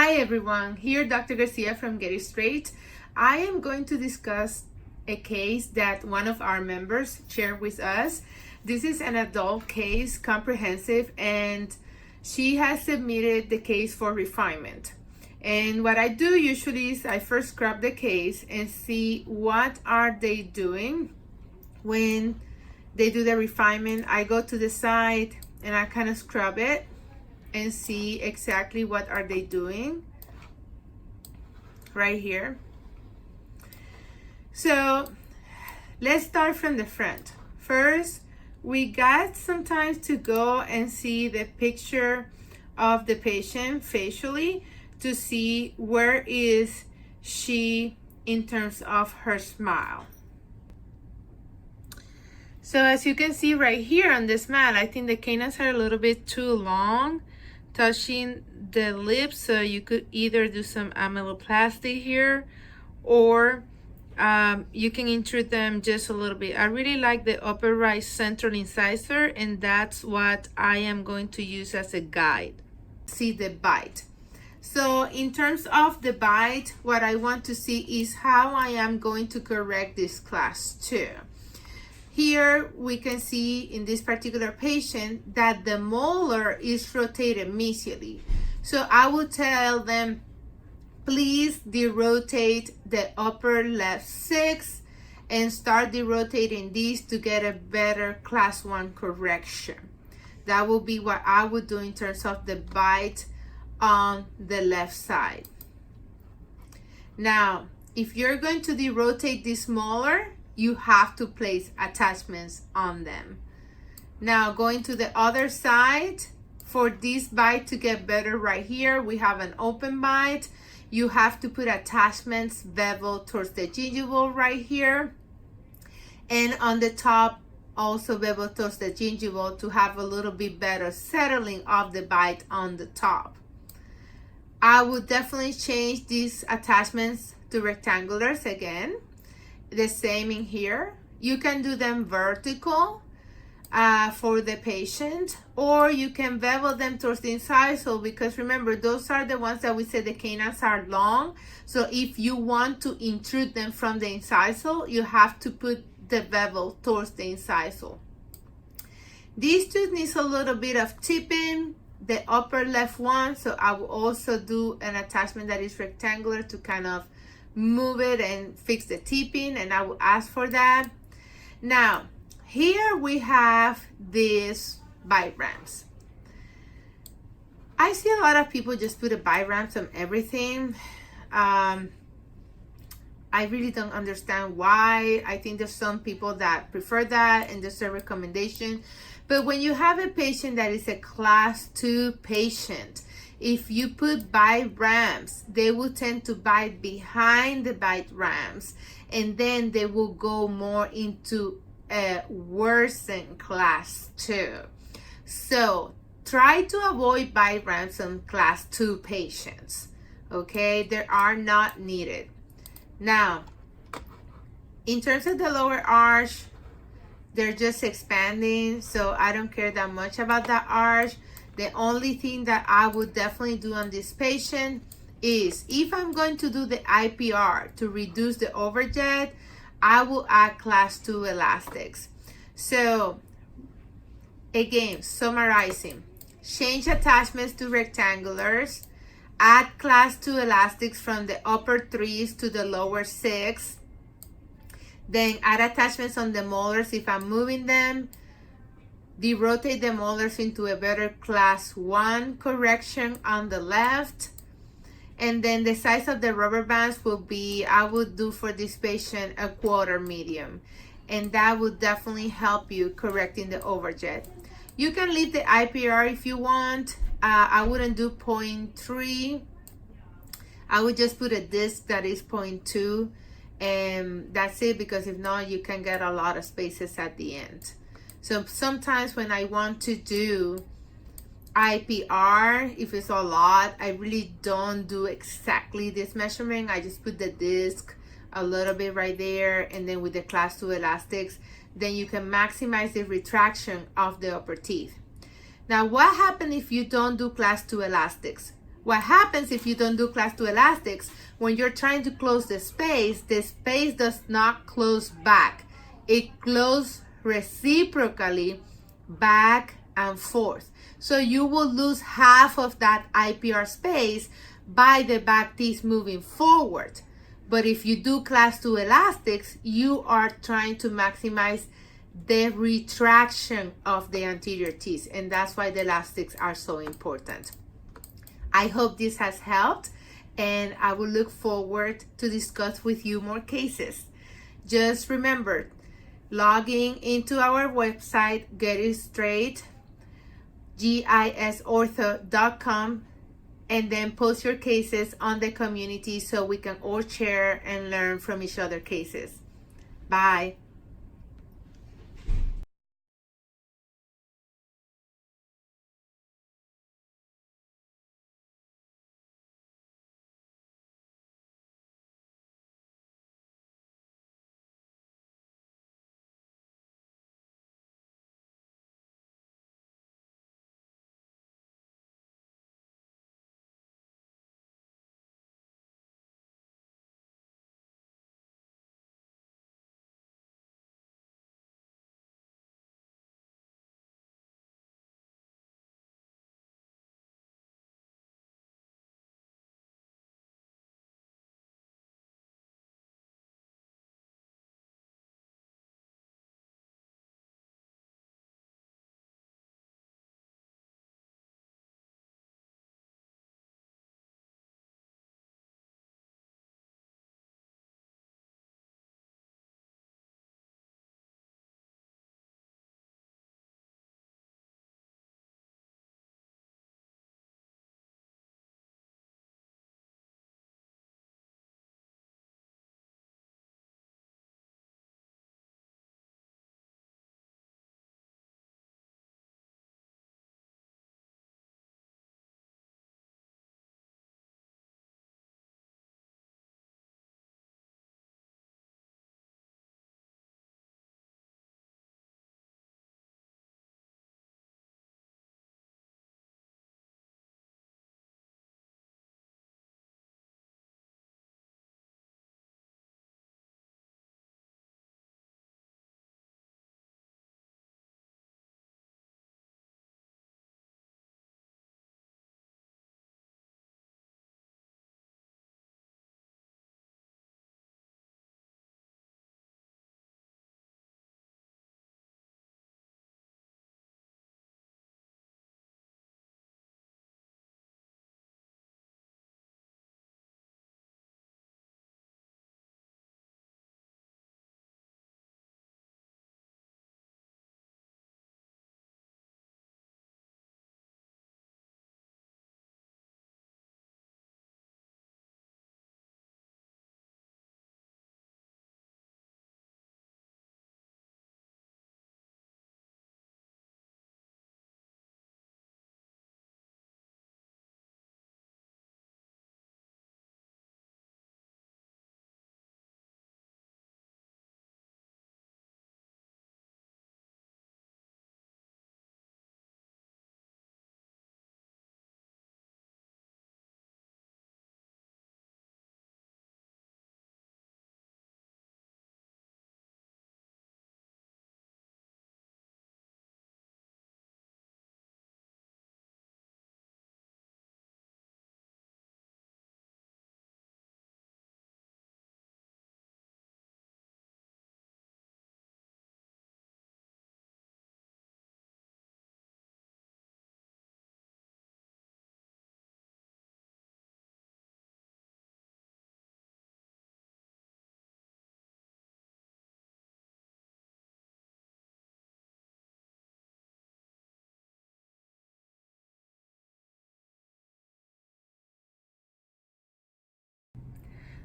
Hi everyone, here Dr. Garcia from Get It Straight. I am going to discuss a case that one of our members shared with us. This is an adult case, comprehensive, and she has submitted the case for refinement. And what I do usually is I first scrub the case and see what are they doing when they do the refinement. I go to the side and I kind of scrub it and see exactly what are they doing right here. So let's start from the front. First, we got sometimes to go and see the picture of the patient facially to see where is she in terms of her smile. So as you can see right here on this mat, I think the canines are a little bit too long, touching the lips, so you could either do some amyloplasty here or you can intrude them just a little bit. I really like the upper right central incisor, and that's what I am going to use as a guide. See the bite. So in terms of the bite, what I want to see is how I am going to correct this class 2. Here we can see in this particular patient that the molar is rotated mesially. So I will tell them, please derotate the upper left 6 and start derotating these to get a better class 1 correction. That will be what I would do in terms of the bite on the left side. Now, if you're going to derotate this molar, you have to place attachments on them. Now going to the other side, for this bite to get better right here, we have an open bite. You have to put attachments bevel towards the gingival right here. And on the top, also bevel towards the gingival to have a little bit better settling of the bite on the top. I would definitely change these attachments to rectangulars again. The same in here. You can do them vertical for the patient, or you can bevel them towards the incisal, because remember, those are the ones that we say the canines are long. So if you want to intrude them from the incisal, you have to put the bevel towards the incisal. These two needs a little bit of tipping, the upper left one, so I will also do an attachment that is rectangular to kind of move it and fix the tipping, and I will ask for that. Now here we have these bite ramps. I see a lot of people just put a bite ramps on everything. I really don't understand why. I think there's some people that prefer that and there's a recommendation, but when you have a patient that is a class 2 patient, if you put bite ramps, they will tend to bite behind the bite ramps, and then they will go more into a worsened class 2. So try to avoid bite ramps on class 2 patients. Okay, they are not needed. Now, in terms of the lower arch, they're just expanding, so I don't care that much about that arch. The only thing that I would definitely do on this patient is, if I'm going to do the IPR to reduce the overjet, I will add class 2 elastics. So again, summarizing, change attachments to rectangulars, add class 2 elastics from the upper 3s to the lower 6, then add attachments on the molars if I'm moving them, derotate the molars into a better class 1 correction on the left, and then the size of the rubber bands will be, I would do for this patient a 1/4 medium, and that would definitely help you correcting the overjet. You can leave the IPR if you want. I wouldn't do 0.3. I would just put a disc that is 0.2, and that's it, because if not, you can get a lot of spaces at the end. So sometimes when I want to do IPR, if it's a lot, I really don't do exactly this measurement. I just put the disc a little bit right there, and then with the class 2 elastics, then you can maximize the retraction of the upper teeth. Now, what happens if you don't do class 2 elastics? What happens if you don't do class 2 elastics? When you're trying to close the space does not close back. It closes reciprocally back and forth. So you will lose half of that IPR space by the back teeth moving forward. But if you do class 2 elastics, you are trying to maximize the retraction of the anterior teeth, and that's why the elastics are so important. I hope this has helped, and I will look forward to discuss with you more cases. Just remember, logging into our website, Get It Straight, gisortho.com, and then post your cases on the community so we can all share and learn from each other cases. Bye.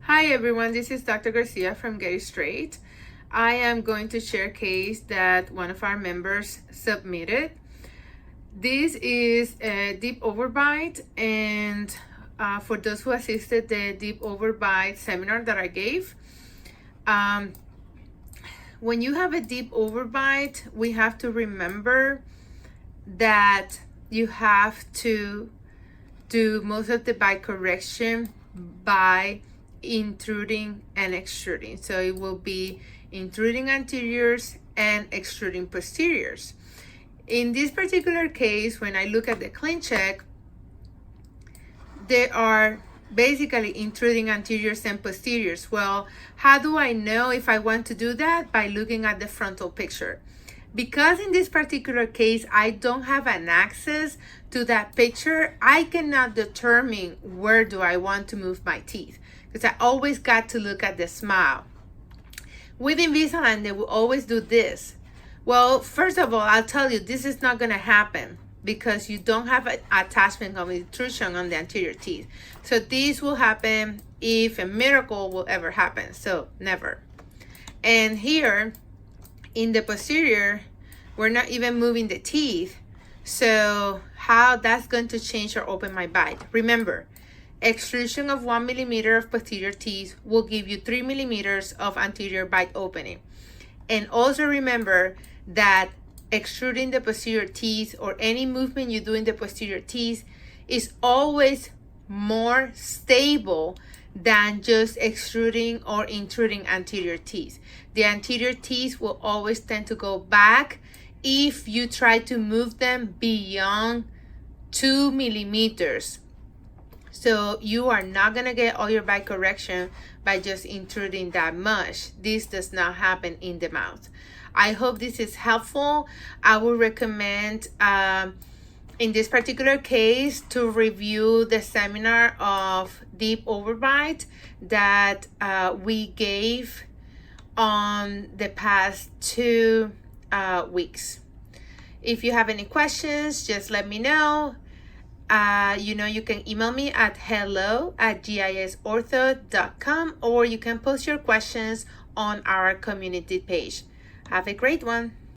Hi everyone, this is Dr. Garcia from Get It Straight. I am going to share a case that one of our members submitted. This is a deep overbite, and for those who assisted the deep overbite seminar that I gave, when you have a deep overbite, we have to remember that you have to do most of the bite correction by intruding and extruding. So it will be intruding anteriors and extruding posteriors. In this particular case, when I look at the clean check, they are basically intruding anteriors and posteriors. Well, how do I know if I want to do that? By looking at the frontal picture. Because in this particular case, I don't have an access to that picture, I cannot determine where do I want to move my teeth, because I always got to look at the smile. With Invisalign, they will always do this. Well, first of all, I'll tell you, this is not going to happen because you don't have an attachment of intrusion on the anterior teeth. So this will happen if a miracle will ever happen. So never. And here in the posterior, we're not even moving the teeth. So how that's going to change or open my bite? Remember, extrusion of 1 millimeter of posterior teeth will give you 3 millimeters of anterior bite opening. And also remember that extruding the posterior teeth or any movement you do in the posterior teeth is always more stable than just extruding or intruding anterior teeth. The anterior teeth will always tend to go back if you try to move them beyond 2 millimeters. So you are not gonna get all your bite correction by just intruding that much. This does not happen in the mouth. I hope this is helpful. I would recommend in this particular case to review the seminar of deep overbite that we gave on the past 2 weeks. If you have any questions, just let me know. You can email me at hello@gisortho.com, or you can post your questions on our community page. Have a great one.